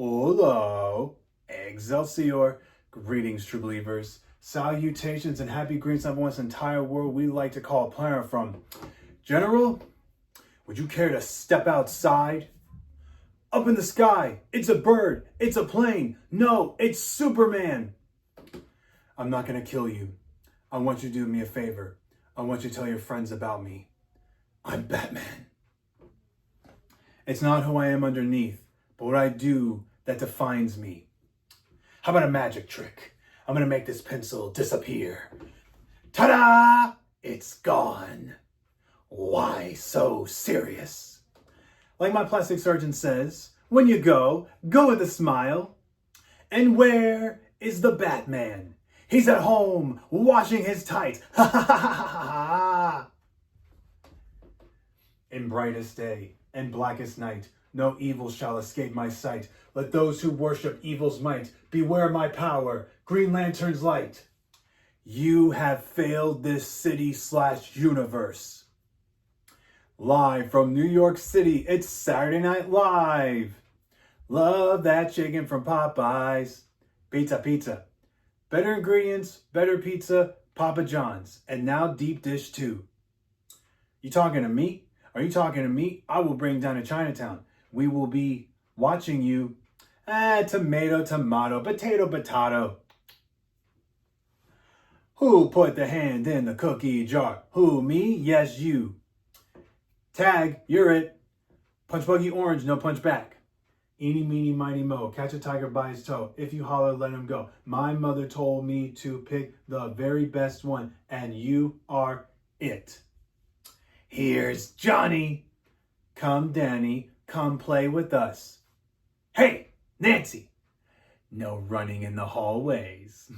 Hello, Excelsior. Greetings, true believers. Salutations and happy greetings to everyone's entire world we like to call a planet from. General, would you care to step outside? Up in the sky, it's a bird, it's a plane. No, it's Superman. I'm not gonna kill you. I want you to do me a favor. I want you to tell your friends about me. I'm Batman. It's not who I am underneath, but what I do that defines me. How about a magic trick? I'm gonna make this pencil disappear. Ta-da! It's gone. Why so serious? Like my plastic surgeon says, when you go with a smile. And where is the Batman? He's at home washing his tights. Ha ha ha ha ha. In brightest day and blackest night, no evil shall escape my sight. Let those who worship evil's might beware my power, Green Lantern's light. You have failed this city/universe. Live from New York City, it's Saturday Night Live. Love that chicken from Popeyes. Pizza, pizza. Better ingredients, better pizza, Papa John's. And now deep dish too. You talking to me? Are you talking to me? I will bring down to Chinatown. We will be watching you. Tomato, tomato, potato, potato. Who put the hand in the cookie jar? Who, me? Yes, you. Tag, you're it. Punch buggy orange, no punch back. Eeny, meeny, miny, mo. Catch a tiger by his toe. If you holler, let him go. My mother told me to pick the very best one, and you are it. Here's Johnny. Come, Danny. Come play with us. Hey, Nancy. No running in the hallways.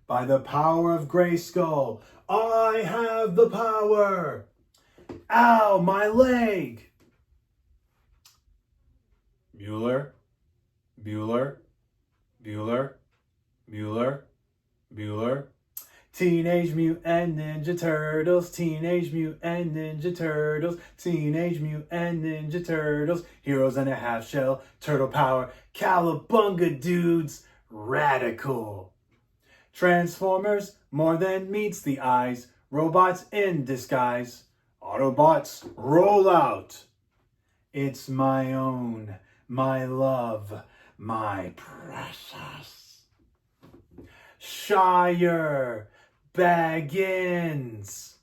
By the power of Grayskull, I have the power. Ow, my leg. Bueller, Bueller, Bueller, Bueller, Bueller. Teenage Mutant Ninja Turtles, Teenage Mutant Ninja Turtles, Teenage Mutant Ninja Turtles, heroes in a half shell, turtle power, cowabunga dudes, radical. Transformers, more than meets the eyes, robots in disguise, Autobots, roll out. It's my own, my love, my precious. Shire Baggins.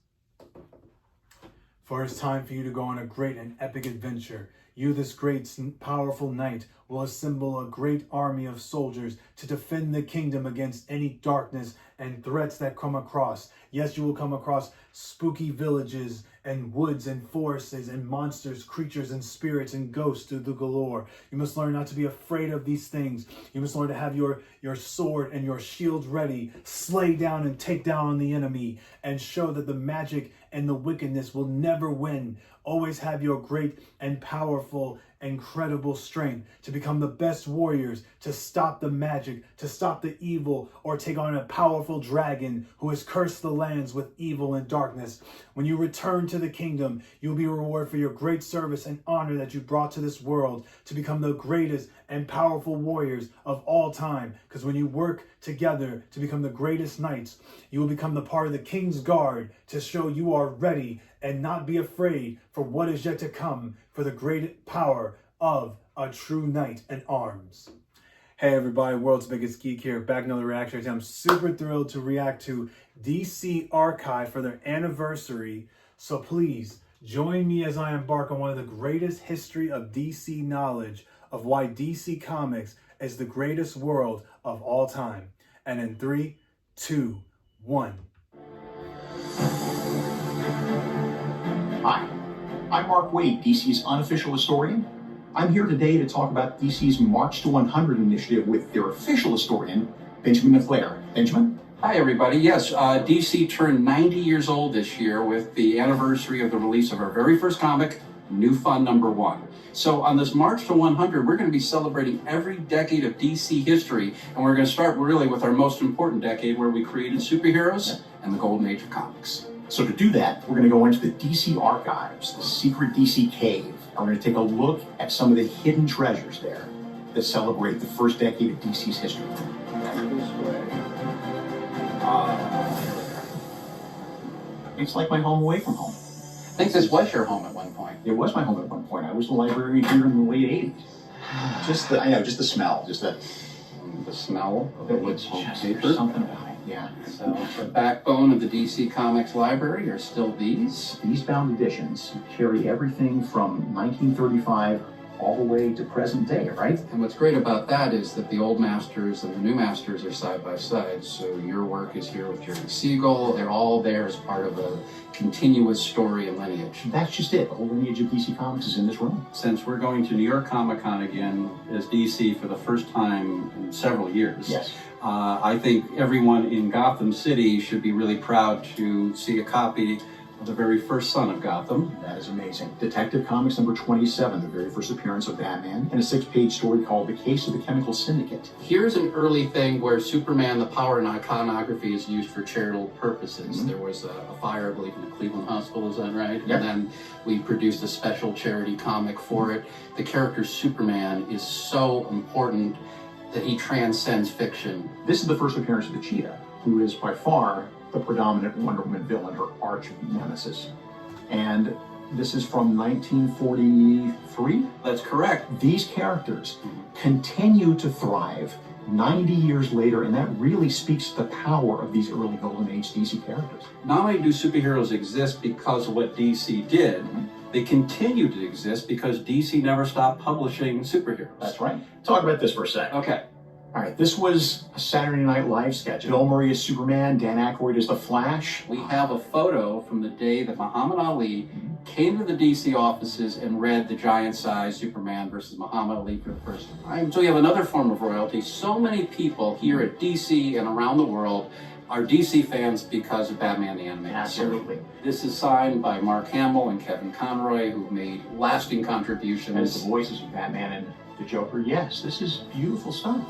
For it's time for you to go on a great and epic adventure. You, this great, powerful knight, will assemble a great army of soldiers to defend the kingdom against any darkness and threats that come across. Yes, you will come across spooky villages and woods and forests and monsters, creatures and spirits and ghosts to the galore. You must learn not to be afraid of these things. You must learn to have your sword and your shield ready, slay down and take down on the enemy, and show that the magic and the wickedness will never win. Always have your great and powerful, incredible strength to become the best warriors, to stop the magic, to stop the evil, or take on a powerful dragon who has cursed the lands with evil and darkness. When you return to the kingdom, you will be rewarded for your great service and honor that you brought to this world to become the greatest and powerful warriors of all time. Because when you work together to become the greatest knights, you will become the part of the king's guard to show you are ready and not be afraid for what is yet to come, for the great power of a true knight in arms. Hey everybody, world's biggest geek here, back another reaction. I'm super thrilled to react to DC Archive for their anniversary. So please join me as I embark on one of the greatest history of DC knowledge of why DC Comics is the greatest world of all time. And in 3, 2, 1. Hi, I'm Mark Waid, DC's unofficial historian. I'm here today to talk about DC's March to 100 initiative with their official historian, Benjamin LeClaire. Benjamin? Hi, everybody. Yes, DC turned 90 years old this year with the anniversary of the release of our very first comic, New Fun #1. So on this March to 100, we're going to be celebrating every decade of DC history, and we're going to start really with our most important decade where we created superheroes and the golden age of comics. So to do that, we're going to go into the DC archives, the secret DC cave, and we're going to take a look at some of the hidden treasures there that celebrate the first decade of DC's history. It's like my home away from home. I think this was your home at one point. It was my home at one point. I was the librarian here in the late 80s. Just the smell, just the smell of the wood pulp paper. Something about it, yeah. So the backbone of the DC Comics library are still these. These bound editions carry everything from 1935 all the way to present day, right? And what's great about that is that the old masters and the new masters are side by side. So your work is here with Jerry Siegel. They're all there as part of a continuous story and lineage. That's just it. The whole lineage of DC Comics is in this room. Since we're going to New York Comic Con again as DC for the first time in several years, yes. I think everyone in Gotham City should be really proud to see a copy of the very first son of Gotham. That is amazing. Detective Comics number 27, the very first appearance of Batman, and a 6-page story called The Case of the Chemical Syndicate. Here's an early thing where Superman, the power and iconography is used for charitable purposes. Mm-hmm. There was a fire, I believe, in the Cleveland Hospital, is that right? Yep. And then we produced a special charity comic for it. The character Superman is so important that he transcends fiction. This is the first appearance of the Cheetah, who is by far the predominant Wonder Woman villain, her arch nemesis. And this is from 1943? That's correct. These characters continue to thrive 90 years later, and that really speaks to the power of these early Golden Age DC characters. Not only do superheroes exist because of what DC did, they continue to exist because DC never stopped publishing superheroes. That's right. Talk about this for a second. Okay. All right, this was a Saturday Night Live sketch. Bill Murray is Superman, Dan Aykroyd is the Flash. We have a photo from the day that Muhammad Ali came to the DC offices and read the giant-sized Superman versus Muhammad Ali for the first time. So you have another form of royalty. So many people here at DC and around the world are DC fans because of Batman the Animated Absolutely. Series. This is signed by Mark Hamill and Kevin Conroy, who've made lasting contributions. As the voices of Batman and the Joker, yes, this is beautiful stuff.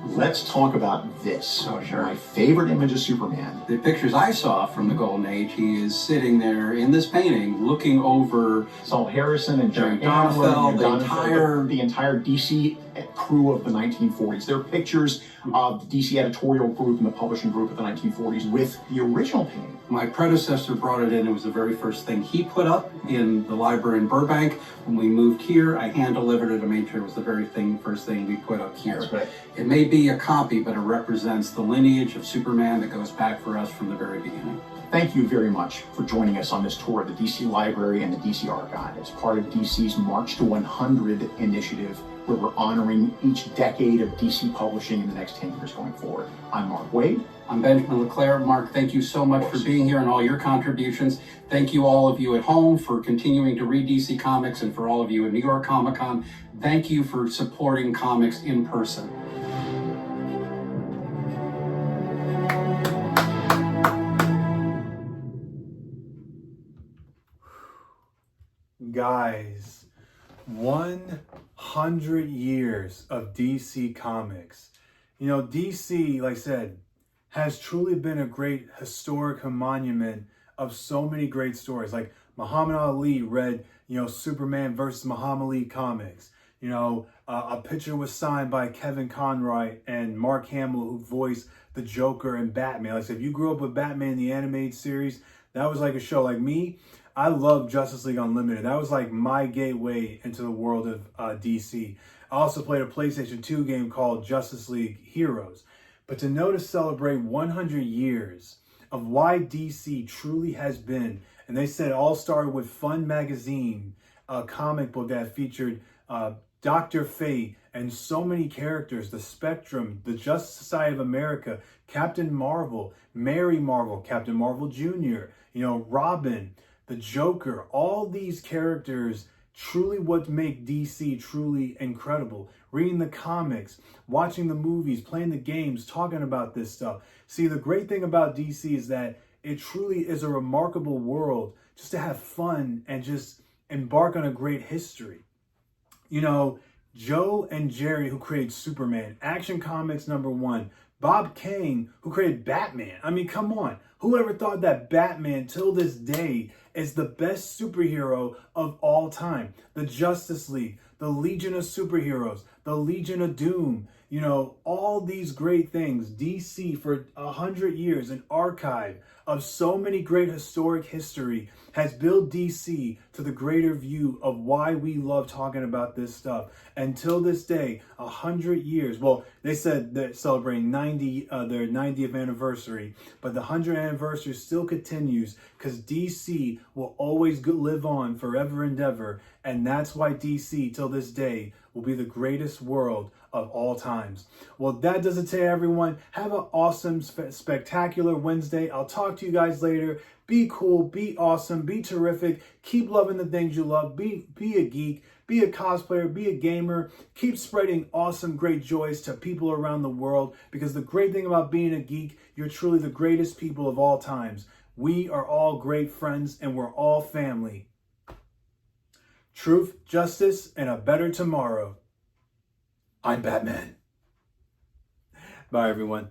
Let's talk about this. Oh, sure. My favorite image of Superman. The pictures I saw from the Golden Age, he is sitting there in this painting looking over Saul Harrison and Jerry Donenfeld, the entire DC crew of the 1940s. There are pictures of the DC editorial group and the publishing group of the 1940s with the original painting. My predecessor brought it in. It was the very first thing he put up in the library in Burbank. When we moved here, I hand-delivered it to make sure it was the very first thing we put up here. That's right. It may be a copy, but it represents the lineage of Superman that goes back for us from the very beginning. Thank you very much for joining us on this tour of the DC Library and the DC Archive. It's part of DC's March to 100 initiative, where we're honoring each decade of DC publishing in the next 10 years going forward. I'm Mark Wade. I'm Benjamin LeClaire. Mark, thank you so much for being here and all your contributions. Thank you all of you at home for continuing to read DC Comics, and for all of you at New York Comic Con, thank you for supporting comics in person. Guys, 100 years of DC Comics. You know, DC, like I said, has truly been a great historic monument of so many great stories. Like Muhammad Ali read, Superman versus Muhammad Ali comics. A picture was signed by Kevin Conroy and Mark Hamill, who voiced the Joker and Batman. Like I said, if you grew up with Batman the animated series, that was like a show. Like me, I love Justice League Unlimited. That was like my gateway into the world of DC. I also played a PlayStation 2 game called Justice League Heroes. But to celebrate 100 years of why DC truly has been, and they said it all started with Fun Magazine, a comic book that featured Dr. Fate and so many characters, the Spectrum, the Justice Society of America, Captain Marvel, Mary Marvel, Captain Marvel Jr., Robin, the Joker, all these characters truly what make DC truly incredible. Reading the comics, watching the movies, playing the games, talking about this stuff. See, the great thing about DC is that it truly is a remarkable world just to have fun and just embark on a great history. You know, Joe and Jerry, who created Superman, Action Comics #1, Bob Kane, who created Batman. I mean, come on. Who ever thought that Batman, till this day, is the best superhero of all time? The Justice League, the Legion of Superheroes, the Legion of Doom, you know, all these great things. DC, for 100 years, an archive of so many great historic history, has built DC to the greater view of why we love talking about this stuff. Until this day, 100 years. Well, they said they're celebrating their 90th anniversary, but the 100th anniversary still continues because DC will always live on forever and ever. And that's why DC, till this day, will be the greatest world of all times. Well, that does it today, everyone. Have an awesome, spectacular Wednesday. I'll talk to you guys later. Be cool, be awesome, be terrific. Keep loving the things you love. Be a geek, be a cosplayer, be a gamer. Keep spreading awesome, great joys to people around the world, because the great thing about being a geek, you're truly the greatest people of all times. We are all great friends and we're all family. Truth, justice, and a better tomorrow. I'm Batman. Bye, everyone.